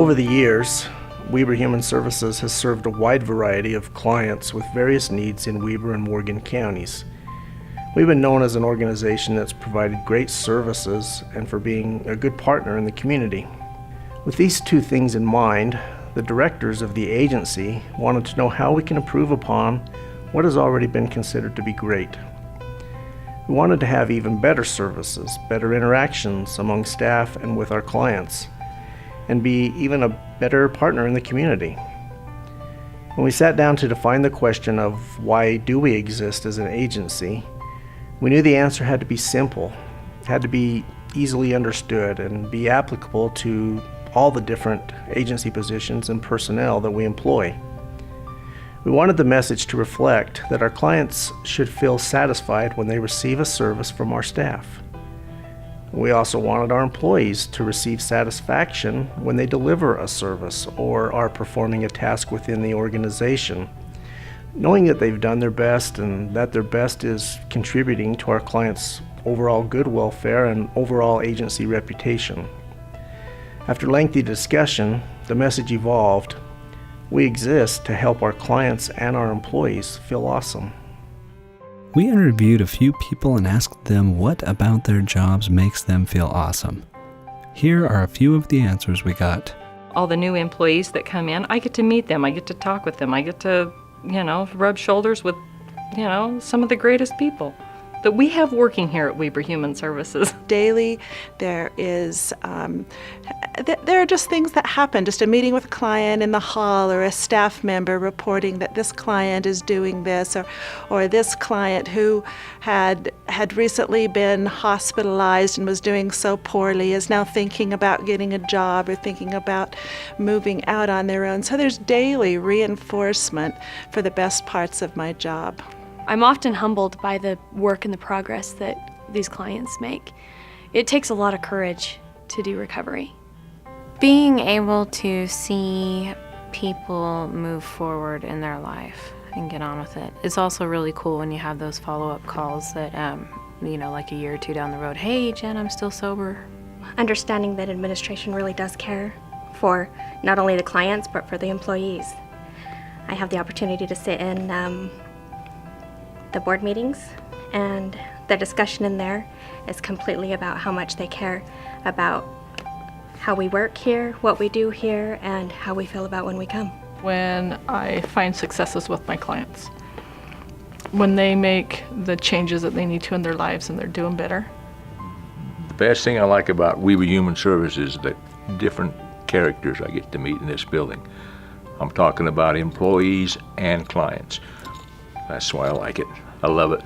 Over the years, Weber Human Services has served a wide variety of clients with various needs in Weber and Morgan counties. We've been known as an organization that's provided great services and for being a good partner in the community. With these two things in mind, the directors of the agency wanted to know how we can improve upon what has already been considered to be great. We wanted to have even better services, better interactions among staff and with our clients, and be even a better partner in the community. When we sat down to define the question of why do we exist as an agency, we knew the answer had to be simple, had to be easily understood, and be applicable to all the different agency positions and personnel that we employ. We wanted the message to reflect that our clients should feel satisfied when they receive a service from our staff. We also wanted our employees to receive satisfaction when they deliver a service or are performing a task within the organization, knowing that they've done their best and that their best is contributing to our clients' overall good welfare and overall agency reputation. After lengthy discussion, the message evolved. We exist to help our clients and our employees feel awesome. We interviewed a few people and asked them what about their jobs makes them feel awesome. Here are a few of the answers we got. All the new employees that come in, I get to meet them, I get to talk with them, I get to, rub shoulders with, some of the greatest people that we have working here at Weber Human Services. Daily, there are just things that happen, just a meeting with a client in the hall or a staff member reporting that this client is doing this, or this client who had recently been hospitalized and was doing so poorly is now thinking about getting a job or thinking about moving out on their own. So there's daily reinforcement for the best parts of my job. I'm often humbled by the work and the progress that these clients make. It takes a lot of courage to do recovery. Being able to see people move forward in their life and get on with it. It's also really cool when you have those follow-up calls that, like a year or two down the road, hey, Jen, I'm still sober. Understanding that administration really does care for not only the clients, but for the employees. I have the opportunity to sit in the board meetings, and the discussion in there is completely about how much they care about how we work here, what we do here, and how we feel about when we come. When I find successes with my clients, when they make the changes that they need to in their lives and they're doing better. The best thing I like about Weber Human Services is the different characters I get to meet in this building. I'm talking about employees and clients. That's why I like it. I love it.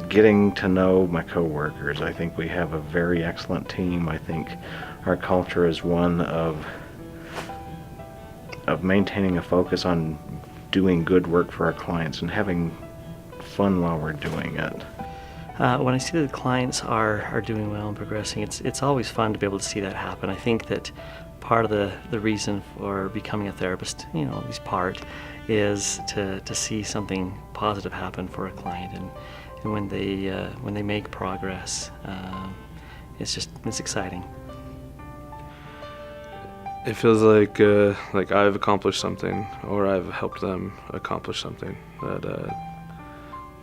Getting to know my coworkers. I think we have a very excellent team. I think our culture is one of maintaining a focus on doing good work for our clients and having fun while we're doing it. When I see that the clients are doing well and progressing, it's always fun to be able to see that happen. I think that part of the reason for becoming a therapist, at least part, is to see something positive happen for a client, and when they make progress, it's exciting. It feels like I've accomplished something, or I've helped them accomplish something, that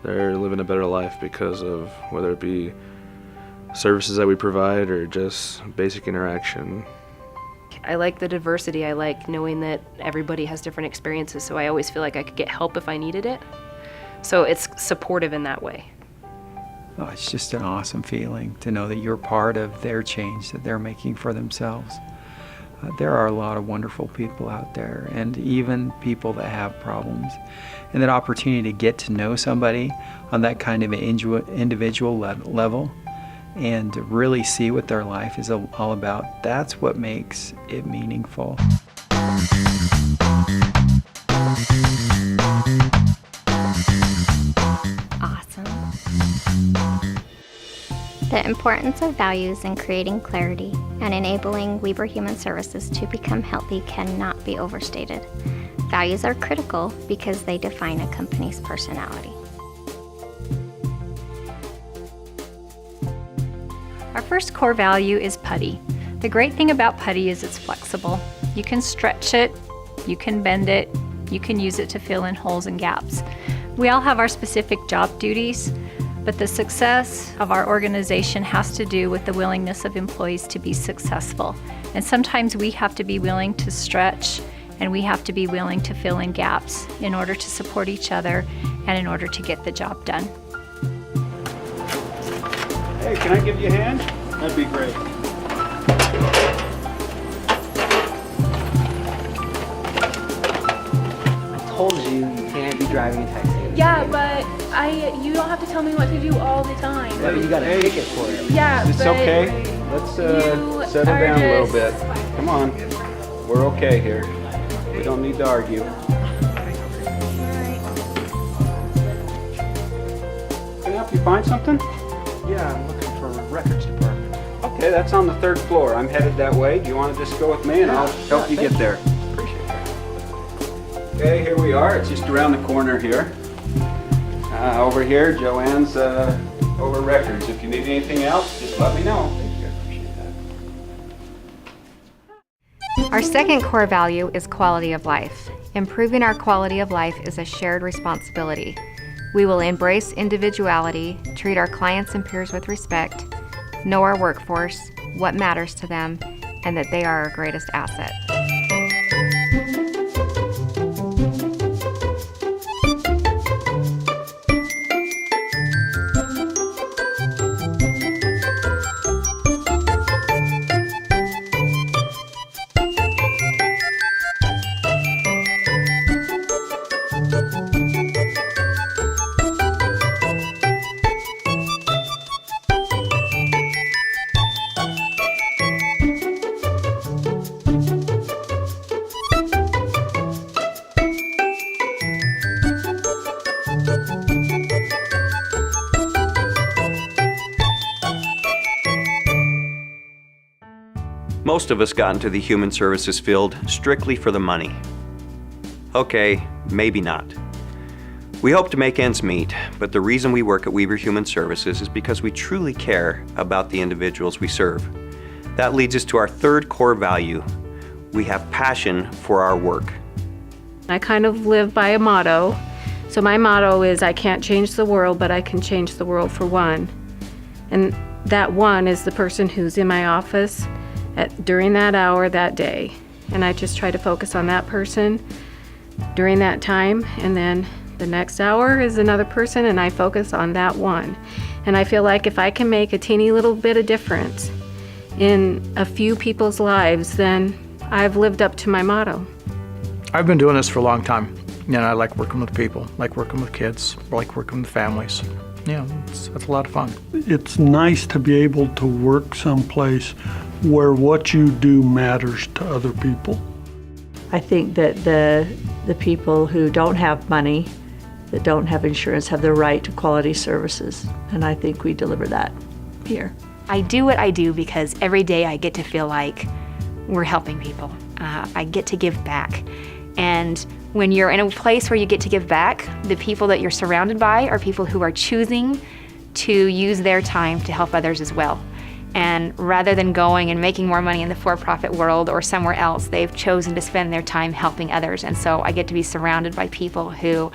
they're living a better life because of whether it be services that we provide or just basic interaction. I like the diversity. I like knowing that everybody has different experiences, so I always feel like I could get help if I needed it. So it's supportive in that way. Oh, it's just an awesome feeling to know that you're part of their change that they're making for themselves. There are a lot of wonderful people out there, and even people that have problems. And that opportunity to get to know somebody on that kind of an individual level and to really see what their life is all about, that's what makes it meaningful. Awesome. The importance of values in creating clarity and enabling Weber Human Services to become healthy cannot be overstated. Values are critical because they define a company's personality. Our first core value is PUTTY. The great thing about putty is it's flexible. You can stretch it, you can bend it, you can use it to fill in holes and gaps. We all have our specific job duties, but the success of our organization has to do with the willingness of employees to be successful. And sometimes we have to be willing to stretch, and we have to be willing to fill in gaps in order to support each other and in order to get the job done. Hey, can I give you a hand? That'd be great. I told you you can't be driving and texting. Yeah, but you don't have to tell me what to do all the time. Yeah, but you got a ticket for it. Yeah, It's but okay. Let's you settle are down a little just- bit. Come on. We're okay here. We don't need to argue. Can I help you find something? Yeah, I'm looking for a records department. Okay, that's on the 3rd floor. I'm headed that way. Do you want to just go with me and I'll help you get there? Appreciate that. Okay, here we are. It's just around the corner here. Over here, Joanne's over records. If you need anything else, just let me know. Thank you. I appreciate that. Our second core value is quality of life. Improving our quality of life is a shared responsibility. We will embrace individuality, treat our clients and peers with respect, know our workforce, what matters to them, and that they are our greatest asset. Most of us got into the human services field strictly for the money. Okay, maybe not. We hope to make ends meet, but the reason we work at Weber Human Services is because we truly care about the individuals we serve. That leads us to our third core value. We have passion for our work. I kind of live by a motto. So my motto is I can't change the world, but I can change the world for one. And that one is the person who's in my office during that hour that day. And I just try to focus on that person during that time, and then the next hour is another person, and I focus on that one. And I feel like if I can make a teeny little bit of difference in a few people's lives, then I've lived up to my motto. I've been doing this for a long time. You know, I like working with people, like working with kids, like working with families. Yeah, it's a lot of fun. It's nice to be able to work someplace where what you do matters to other people. I think that the people who don't have money, that don't have insurance, have the right to quality services, and I think we deliver that here. I do what I do because every day I get to feel like we're helping people. I get to give back. And when you're in a place where you get to give back, the people that you're surrounded by are people who are choosing to use their time to help others as well. And rather than going and making more money in the for-profit world or somewhere else, they've chosen to spend their time helping others. And so I get to be surrounded by people who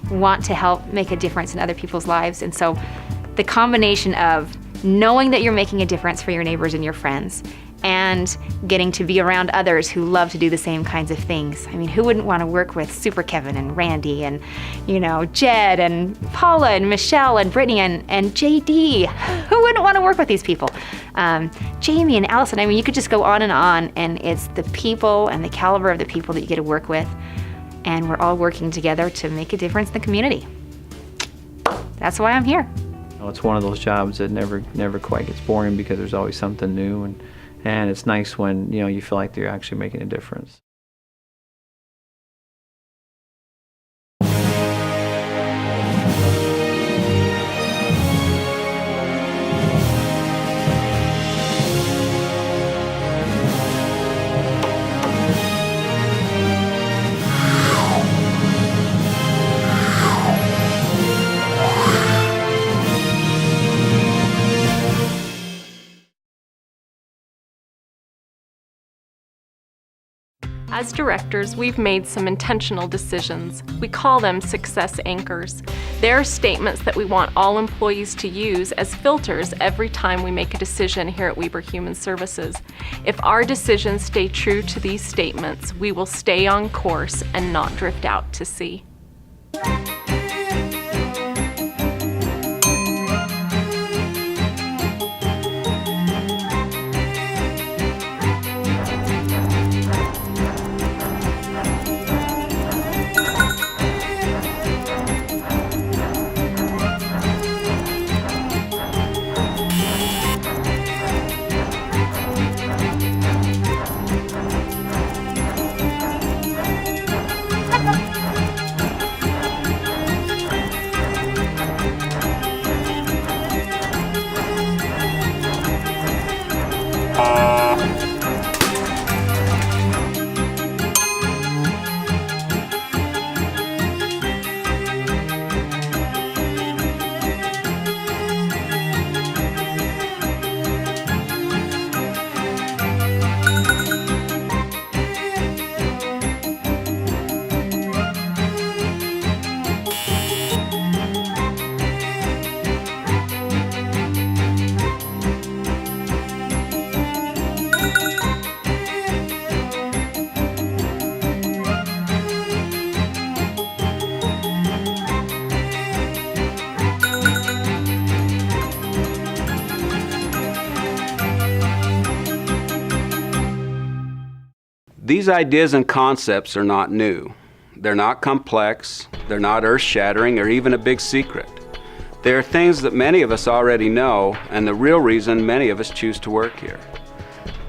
want to help make a difference in other people's lives. And so the combination of knowing that you're making a difference for your neighbors and your friends, and getting to be around others who love to do the same kinds of things. I mean, who wouldn't want to work with Super Kevin and Randy and, Jed and Paula and Michelle and Brittany and JD? Who wouldn't want to work with these people? Jamie and Allison, I mean, you could just go on, and it's the people and the caliber of the people that you get to work with, and we're all working together to make a difference in the community. That's why I'm here. It's one of those jobs that never quite gets boring because there's always something new, and it's nice when you feel like you're actually making a difference. As directors, we've made some intentional decisions. We call them success anchors. They're statements that we want all employees to use as filters every time we make a decision here at Weber Human Services. If our decisions stay true to these statements, we will stay on course and not drift out to sea. These ideas and concepts are not new. They're not complex, they're not earth-shattering or even a big secret. They are things that many of us already know, and the real reason many of us choose to work here.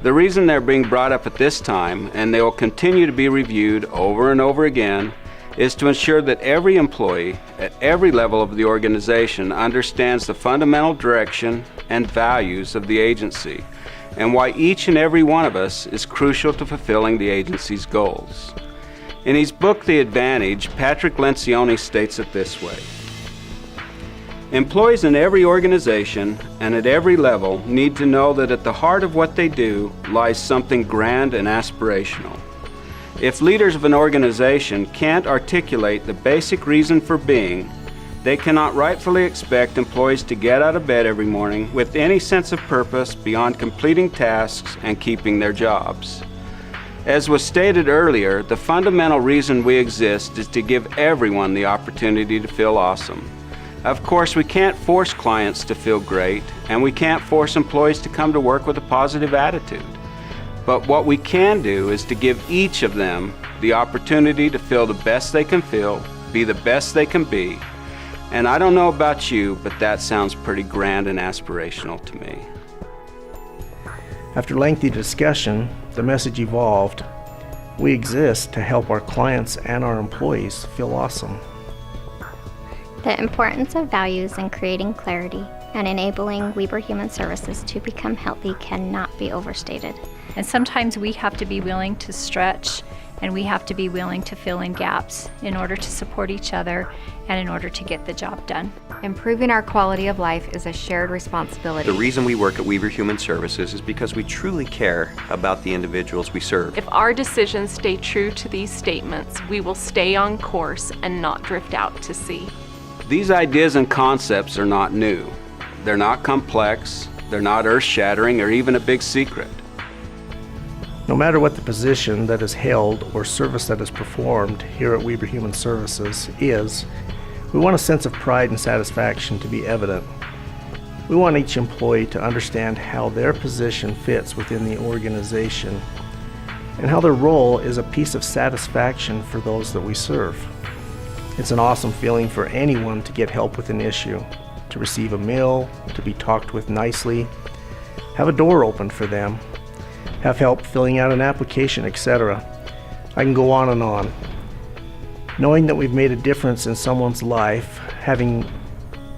The reason they're being brought up at this time, and they will continue to be reviewed over and over again, is to ensure that every employee at every level of the organization understands the fundamental direction and values of the agency, and why each and every one of us is crucial to fulfilling the agency's goals. In his book, The Advantage, Patrick Lencioni states it this way: employees in every organization and at every level need to know that at the heart of what they do lies something grand and aspirational. If leaders of an organization can't articulate the basic reason for being, they cannot rightfully expect employees to get out of bed every morning with any sense of purpose beyond completing tasks and keeping their jobs. As was stated earlier, the fundamental reason we exist is to give everyone the opportunity to feel awesome. Of course, we can't force clients to feel great, and we can't force employees to come to work with a positive attitude. But what we can do is to give each of them the opportunity to feel the best they can feel, be the best they can be. And I don't know about you, but that sounds pretty grand and aspirational to me. After lengthy discussion, the message evolved. We exist to help our clients and our employees feel awesome. The importance of values in creating clarity and enabling Weber Human Services to become healthy cannot be overstated. And sometimes we have to be willing to stretch, and we have to be willing to fill in gaps in order to support each other and in order to get the job done. Improving our quality of life is a shared responsibility. The reason we work at Weber Human Services is because we truly care about the individuals we serve. If our decisions stay true to these statements, we will stay on course and not drift out to sea. These ideas and concepts are not new. They're not complex, they're not earth-shattering or even a big secret. No matter what the position that is held or service that is performed here at Weber Human Services is, we want a sense of pride and satisfaction to be evident. We want each employee to understand how their position fits within the organization and how their role is a piece of satisfaction for those that we serve. It's an awesome feeling for anyone to get help with an issue, to receive a meal, to be talked with nicely, have a door opened for them, have help filling out an application, etc. I can go on and on. Knowing that we've made a difference in someone's life, having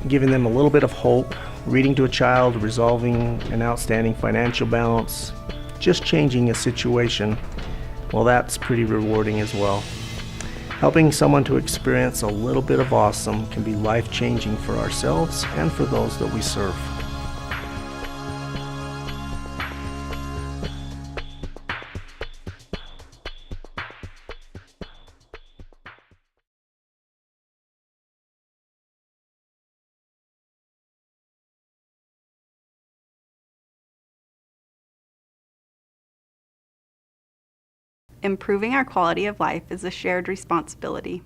given them a little bit of hope, reading to a child, resolving an outstanding financial balance, just changing a situation, well, that's pretty rewarding as well. Helping someone to experience a little bit of awesome can be life-changing for ourselves and for those that we serve. improving our quality of life is a shared responsibility.